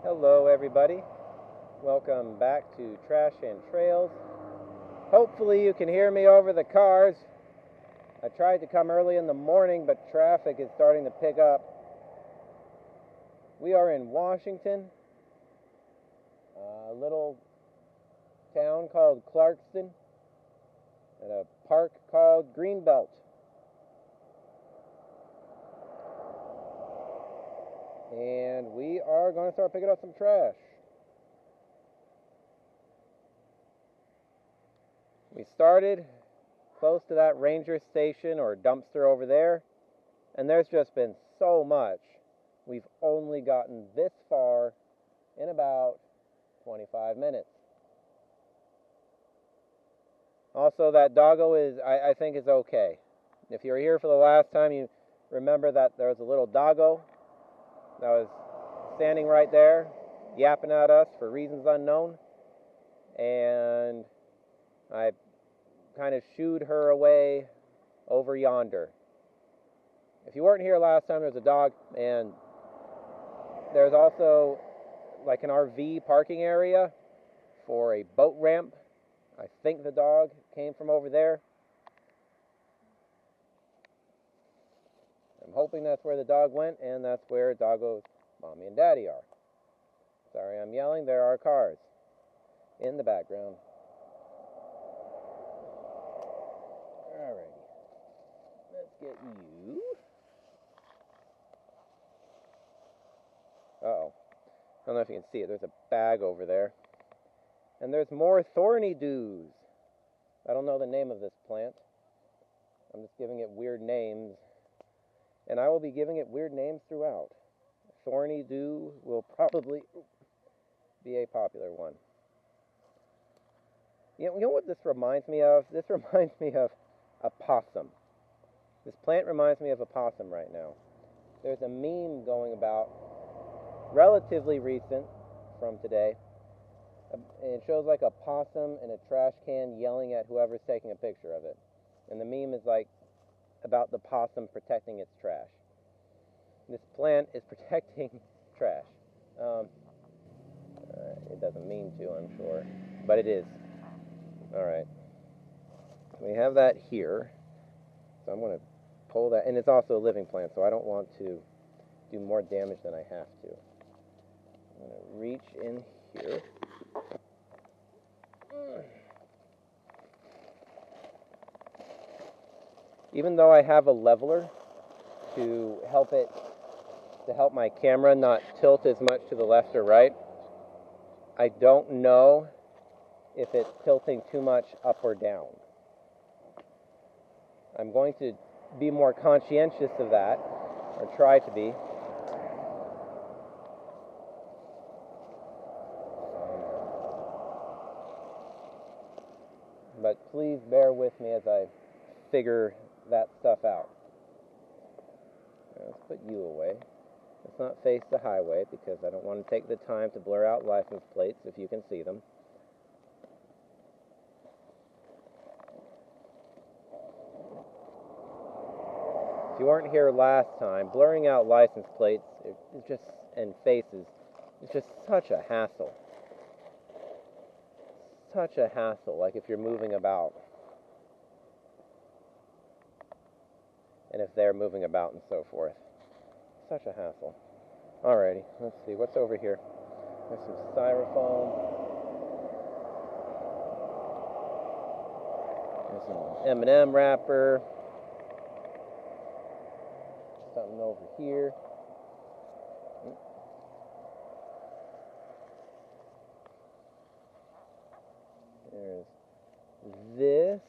Hello everybody, welcome back to Trash and Trails. Hopefully you can hear me over the cars. I tried to come early in the morning, but traffic is starting to pick up. We are in Washington, a little town called Clarkston, at a park called Greenbelt. And we are going to start picking up some trash. We started close to that ranger station or dumpster over there, and there's just been so much. We've only gotten this far in about 25 minutes. Also, that doggo I think is okay. If you were here for the last time, you remember that there was a little doggo that was standing right there, yapping at us for reasons unknown, and I kind of shooed her away over yonder. If you weren't here last time, there's a dog, and there's also like an RV parking area for a boat ramp. I think the dog came from over there. I'm hoping that's where the dog went, and that's where Doggo's mommy and daddy are. Sorry I'm yelling, there are cars in the background. Alrighty, let's get you. Uh-oh, I don't know if you can see it, there's a bag over there. And there's more thorny dews. I don't know the name of this plant. I'm just giving it weird names. And I will be giving it weird names throughout. Thorny dew will probably be a popular one. You know what this reminds me of? This reminds me of a possum. This plant reminds me of a possum right now. There's a meme going about, relatively recent from today. And it shows like a possum in a trash can yelling at whoever's taking a picture of it. And the meme is like about the possum protecting its trash. This plant is protecting trash. It doesn't mean to, I'm sure, but it is. Alright. We have that here. So I'm going to pull that, and it's also a living plant, so I don't want to do more damage than I have to. I'm going to reach in here. Even though I have a leveler to help my camera not tilt as much to the left or right, I don't know if it's tilting too much up or down. I'm going to be more conscientious of that, or try to be. But please bear with me as I figure that stuff out. Let's put you away. Let's not face the highway because I don't want to take the time to blur out license plates if you can see them. If you weren't here last time, blurring out license plates and faces is just such a hassle. Such a hassle, like if you're moving about. And if they're moving about and so forth. Such a hassle. Alrighty, let's see, what's over here? There's some styrofoam. There's some M&M wrapper. Something over here. There's this,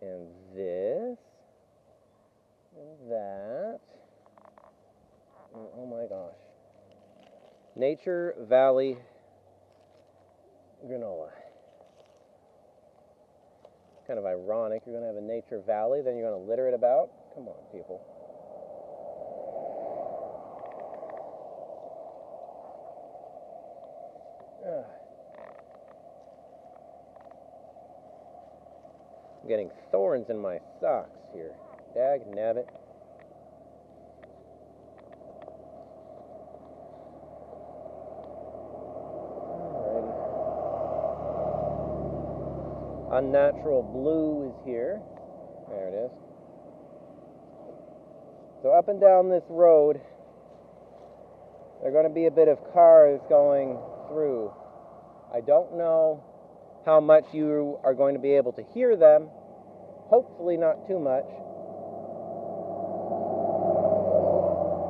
and this, and that. Oh my gosh. Nature Valley granola. Kind of ironic. You're going to have a Nature Valley, then you're going to litter it about? Come on, people. I'm getting thorns in my socks here. Dag nabbit. Unnatural blue is here. There it is. So up and down this road, there are going to be a bit of cars going through. I don't know how much you are going to be able to hear them. Hopefully not too much.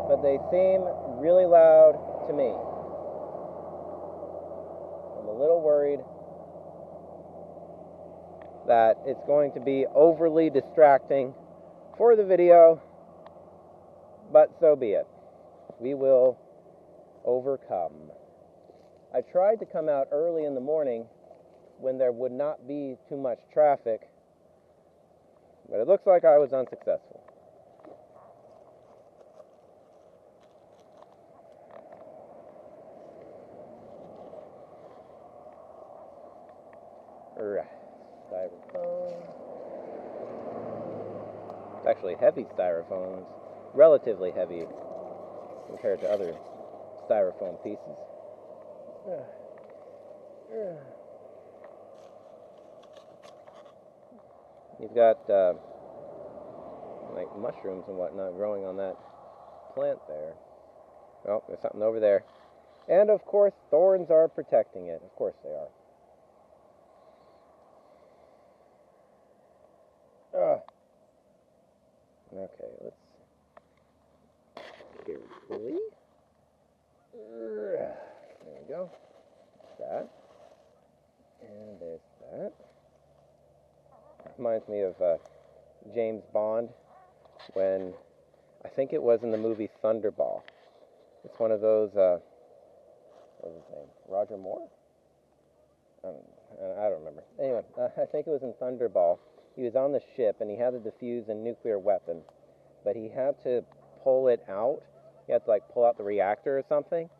But they seem really loud to me. I'm a little worried that it's going to be overly distracting for the video, but so be it. We will overcome. I tried to come out early in the morning when there would not be too much traffic, but it looks like I was unsuccessful. Styrofoam. It's actually heavy styrofoam. It's relatively heavy compared to other styrofoam pieces. You've got like mushrooms and whatnot growing on that plant there. Oh, there's something over there. And of course, thorns are protecting it. Of course they are. Okay, let's carefully. There we go. That. And there's that. Reminds me of James Bond when, I think it was in the movie Thunderball. It's one of those, what was his name? Roger Moore? I don't remember. Anyway, I think it was in Thunderball. He was on the ship and he had to defuse a nuclear weapon, but he had to pull it out. He had to like pull out the reactor or something,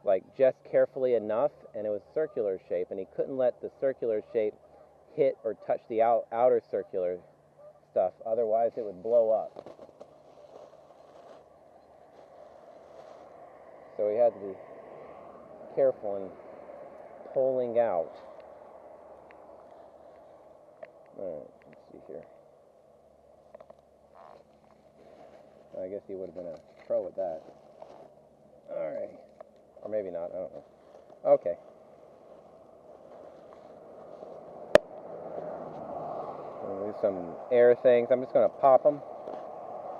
like just carefully enough, and it was circular shape, and he couldn't let the circular shape hit or touch the outer circular stuff, otherwise it would blow up. So he had to be careful in pulling out. Alright, let's see here. I guess he would have been a pro at that. Alright. Or maybe not, I don't know. Okay. There's some air things. I'm just going to pop them.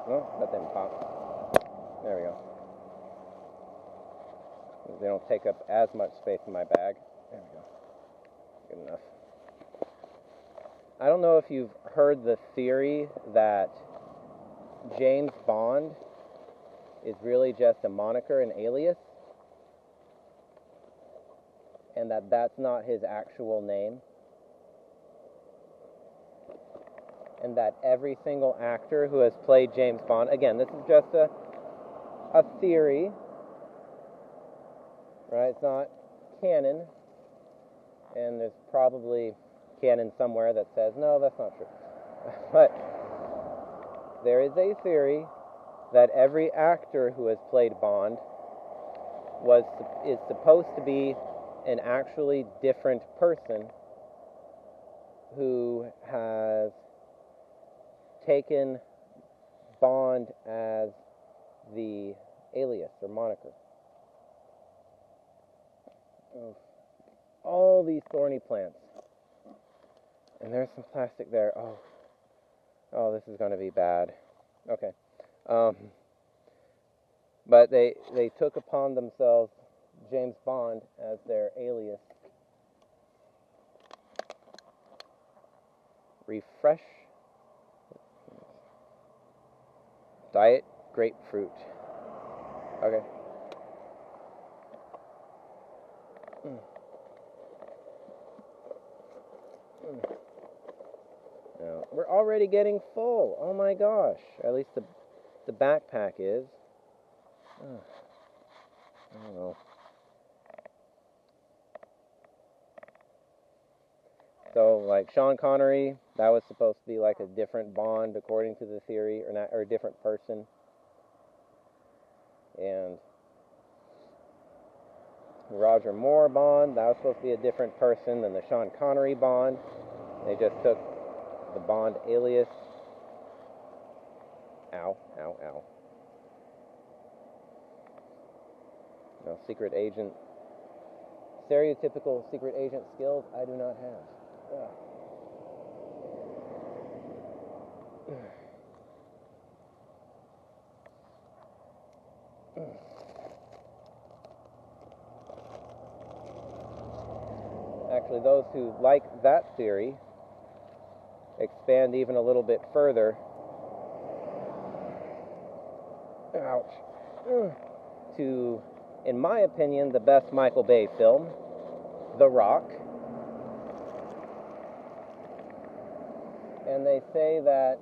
Oh, let them pop. There we go. They don't take up as much space in my bag. There we go. Good enough. I don't know if you've heard the theory that James Bond is really just a moniker, an alias, and that that's not his actual name, and that every single actor who has played James Bond, again, this is just a theory, right? It's not canon, and there's probably canon somewhere that says, no, that's not true. But there is a theory that every actor who has played Bond is supposed to be an actually different person who has taken Bond as the alias or moniker. Oh, all these thorny plants. And there's some plastic there. Oh, this is going to be bad. Okay. But they took upon themselves James Bond as their alias. Refresh. Diet grapefruit. Okay. Now, we're already getting full. Oh my gosh. At least the backpack is. I don't know. So, like Sean Connery, that was supposed to be like a different Bond according to the theory, or a different person. And Roger Moore Bond, that was supposed to be a different person than the Sean Connery Bond. They just took the Bond alias. Ow, ow, ow. No, secret agent. Stereotypical secret agent skills I do not have. Ugh. Actually, those who like that theory expand even a little bit further. Ouch. To, in my opinion, the best Michael Bay film, The Rock. And they say that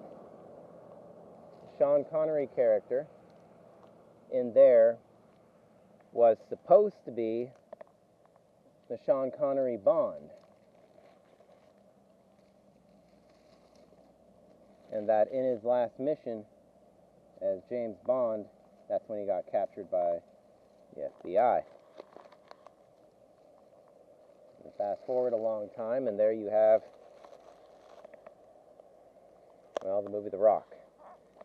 Sean Connery character in there was supposed to be the Sean Connery Bond. And that in his last mission as James Bond, that's when he got captured by the FBI. And fast forward a long time, and there you have, well, the movie The Rock.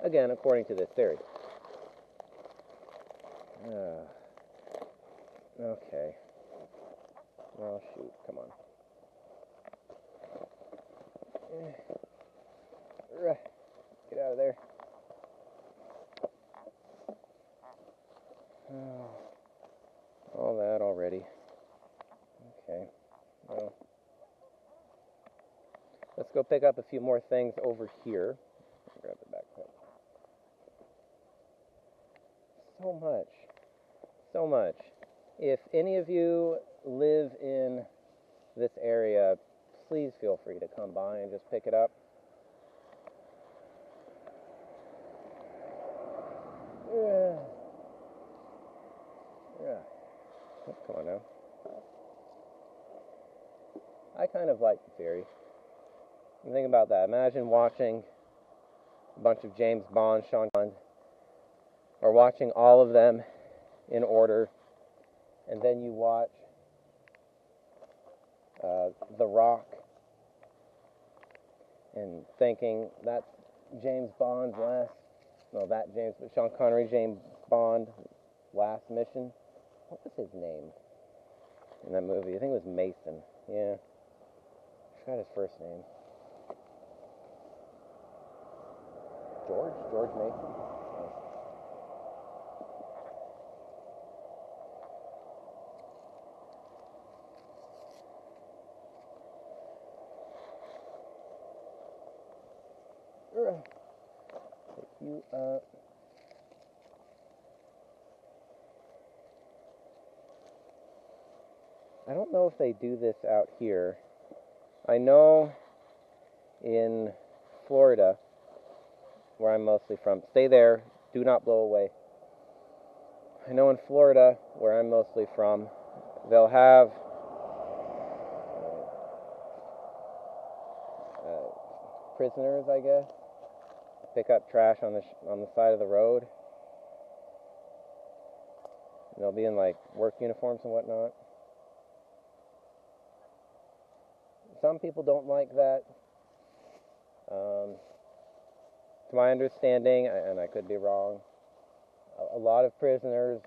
Again, according to this theory. Okay. Well, shoot, come on. Get out of there. All that already. Okay. Well, let's go pick up a few more things over here. Grab the backpack. So much. If any of you live in this area, please feel free to come by and just pick it up. Come on now. I kind of like the theory. Think about that. Imagine watching a bunch of James Bond, Sean Bond, or watching all of them in order, and then you watch The Rock, and thinking that's James Bond's Sean Connery, James Bond last mission. What was his name in that movie? I think it was Mason. Yeah. I forgot his first name. George Mason? Oh. Pick you up. I don't know if they do this out here. I know in Florida, where I'm mostly from, stay there, do not blow away. I know in Florida, where I'm mostly from, they'll have prisoners, I guess, pick up trash on the side of the road. And they'll be in like work uniforms and whatnot. Some people don't like that. To my understanding, and I could be wrong, a lot of prisoners,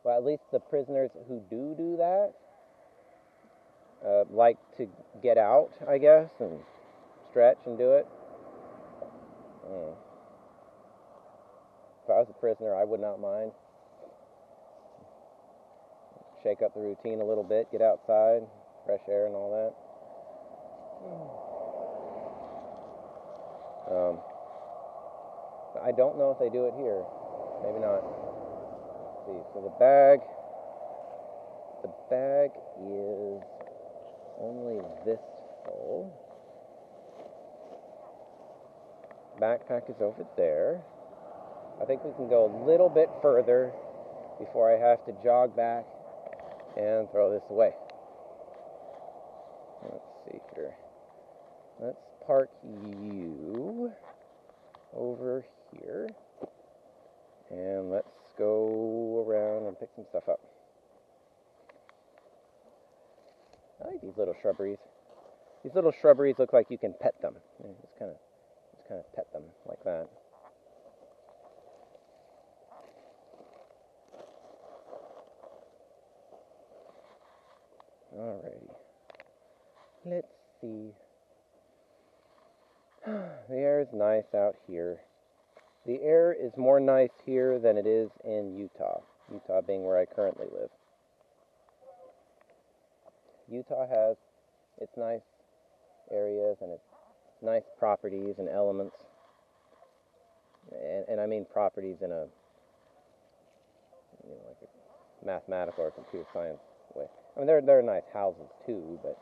well, at least the prisoners who do that, like to get out, I guess, and stretch and do it. If I was a prisoner, I would not mind. Shake up the routine a little bit, get outside, fresh air and all that. I don't know if they do it here. Maybe not. Let's see. So the bag is only this full. Backpack is over there. I think we can go a little bit further before I have to jog back and throw this away. Let's see here. Let's park you over here. And let's go around and pick some stuff up. I like these little shrubberies. These little shrubberies look like you can pet them. Just kind of pet them like that. Alrighty. Let's see. The air is nice out here. The air is more nice here than it is in Utah. Utah being where I currently live. Utah has its nice areas and its nice properties and elements. And I mean properties in a, like a mathematical or computer science way. I mean, there are nice houses too, but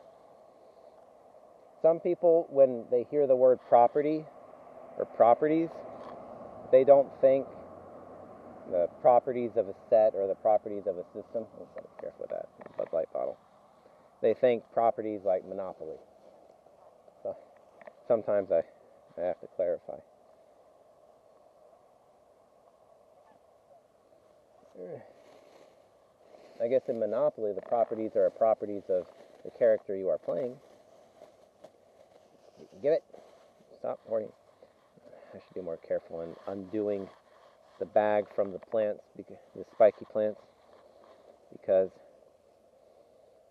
some people, when they hear the word property or properties, they don't think the properties of a set or the properties of a system. Oh, gotta be careful with that Bud Light bottle. They think properties like Monopoly. So sometimes I have to clarify. I guess in Monopoly, the properties are properties of the character you are playing. Give it. Stop hoarding. I should be more careful in undoing the bag from the plants, the spiky plants, because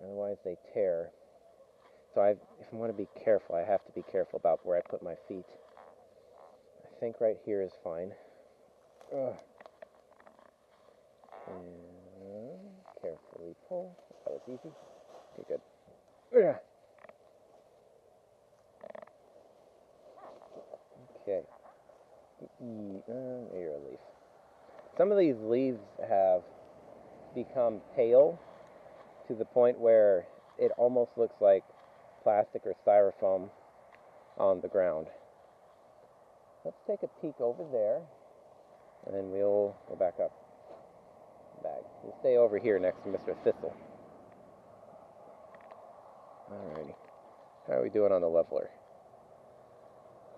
otherwise they tear. So if I want to be careful, I have to be careful about where I put my feet. I think right here is fine. Ugh. And carefully pull. That was easy. Okay, good. Ugh. Okay. Maybe a leaf. Some of these leaves have become pale to the point where it almost looks like plastic or styrofoam on the ground. Let's take a peek over there, and then we'll go back up the bag. We'll stay over here next to Mr. Thistle. Alrighty. How are we doing on the leveler?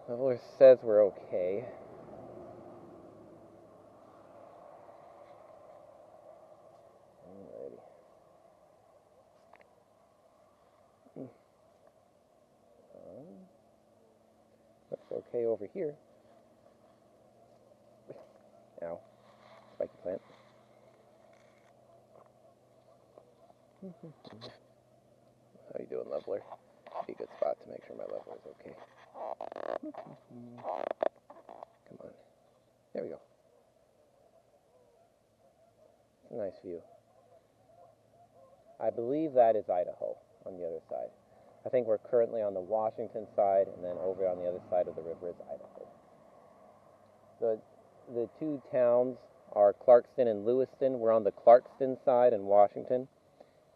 Leveler says we're okay. Alrighty. Looks okay over here. Ow. Spiky plant. How you doing, leveler? Be a good spot to make sure my leveler is okay. Come on. There we go. It's a nice view. I believe that is Idaho on the other side. I think we're currently on the Washington side, and then over on the other side of the river is Idaho. The two towns are Clarkston and Lewiston. We're on the Clarkston side in Washington,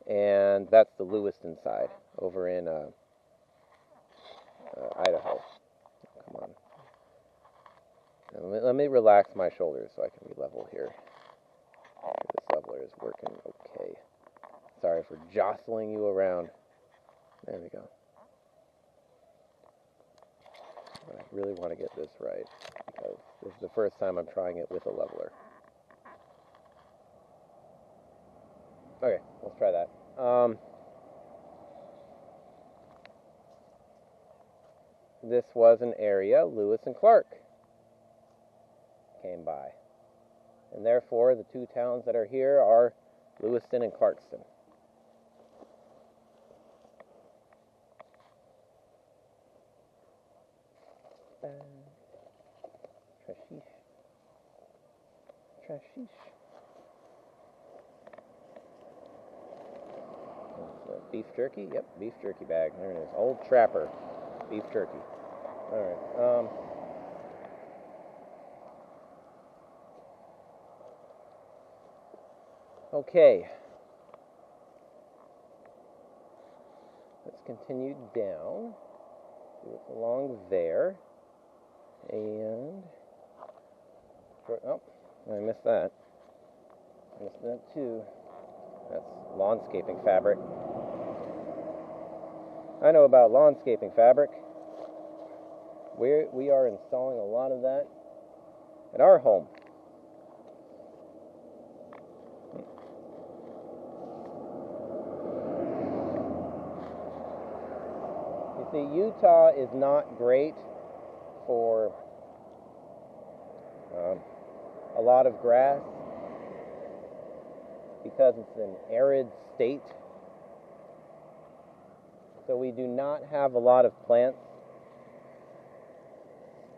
and that's the Lewiston side over in Idaho. Come on. Now, let me relax my shoulders so I can be level here. This leveler is working okay. Sorry for jostling you around. There we go. But I really want to get this right, because this is the first time I'm trying it with a leveler. Okay, let's try that. This was an area Lewis and Clark came by. And therefore, the two towns that are here are Lewiston and Clarkston. Trashish. Trashish. Beef jerky? Yep, beef jerky bag. There it is. Old Trapper. Beef jerky. Alright. Okay. Let's continue down. See what's along there. And... oh, I missed that. I missed that too. That's lawnscaping fabric. I know about lawnscaping fabric. We are installing a lot of that at our home. See, Utah is not great for a lot of grass because it's an arid state. So we do not have a lot of plants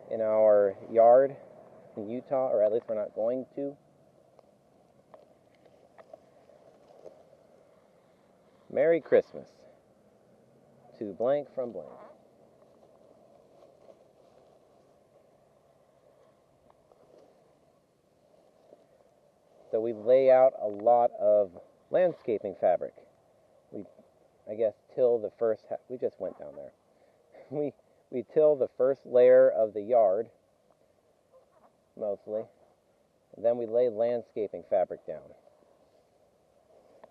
in our yard in Utah, or at least we're not going to. Merry Christmas to blank from blank. So we lay out a lot of landscaping fabric. I guess till the first we just went down there. We till the first layer of the yard mostly, and then we lay landscaping fabric down.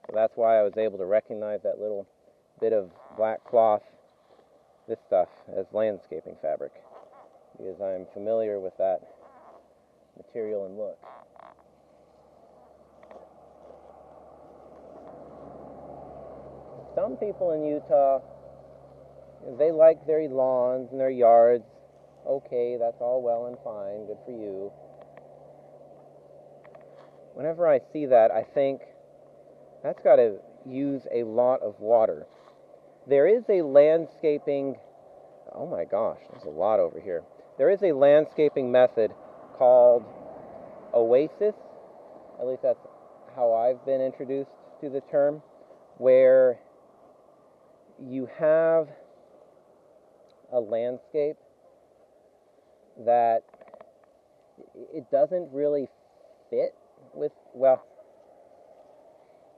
So that's why I was able to recognize that little bit of black cloth, this stuff, as landscaping fabric, because I'm familiar with that material and look. Some people in Utah, they like their lawns and their yards. Okay, that's all well and fine, good for you. Whenever I see that, I think that's got to use a lot of water. There is a landscaping, oh my gosh, there's a lot over here. There is a landscaping method called Oasis, at least that's how I've been introduced to the term, where you have a landscape that it doesn't really fit with, well,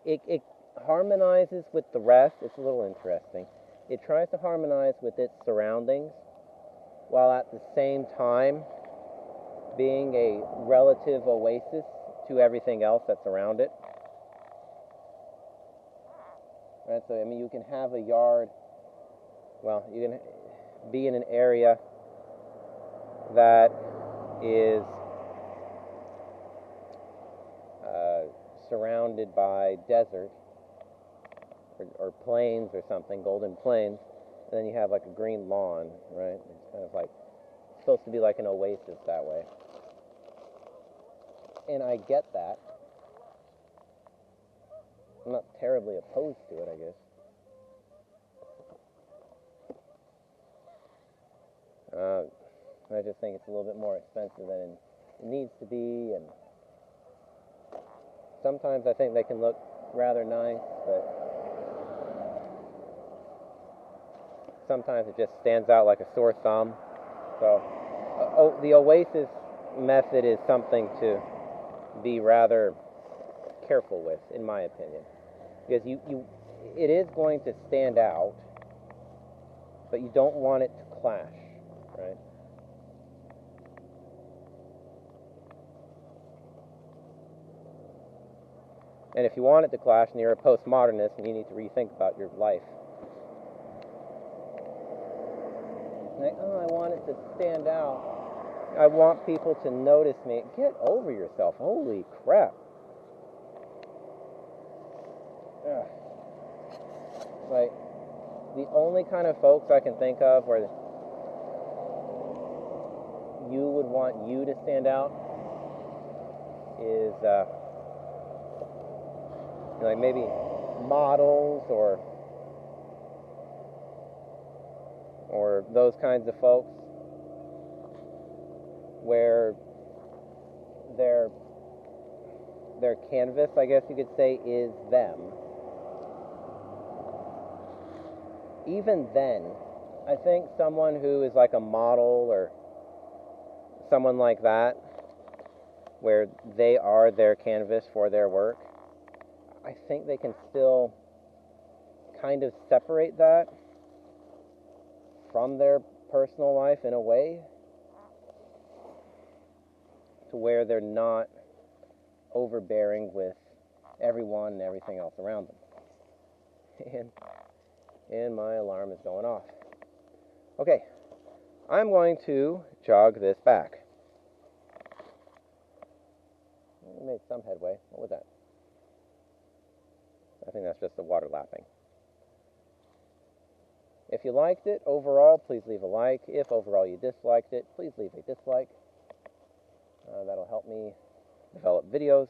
it harmonizes with the rest. It's a little interesting. It tries to harmonize with its surroundings while at the same time being a relative oasis to everything else that's around it. Right, so I mean, you can have a yard, well, you can be in an area that is surrounded by desert or plains or something, golden plains, and then you have like a green lawn, right? It's kind of like, it's supposed to be like an oasis that way. And I get that. I'm not terribly opposed to it, I guess. I just think it's a little bit more expensive than it needs to be, and sometimes I think they can look rather nice, but sometimes it just stands out like a sore thumb. So the Oasis method is something to be rather careful with, in my opinion, because it is going to stand out, but you don't want it to clash, right? And if you want it to clash and you're a postmodernist and you need to rethink about your life, like, oh, I want it to stand out, I want people to notice me. Get over yourself. Holy crap. Ugh. Like, the only kind of folks I can think of where you would want you to stand out is like maybe models or those kinds of folks where their canvas, I guess you could say, is them. Even then, I think someone who is like a model or someone like that, where they are their canvas for their work, I think they can still kind of separate that from their personal life in a way to where they're not overbearing with everyone and everything else around them. And my alarm is going off. Okay, I'm going to jog this back. We made some headway. What was that? I think that's just the water lapping. If you liked it overall, please leave a like. If overall you disliked it, please leave a dislike. That'll help me develop videos.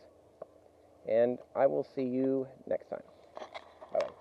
And I will see you next time. Bye-bye.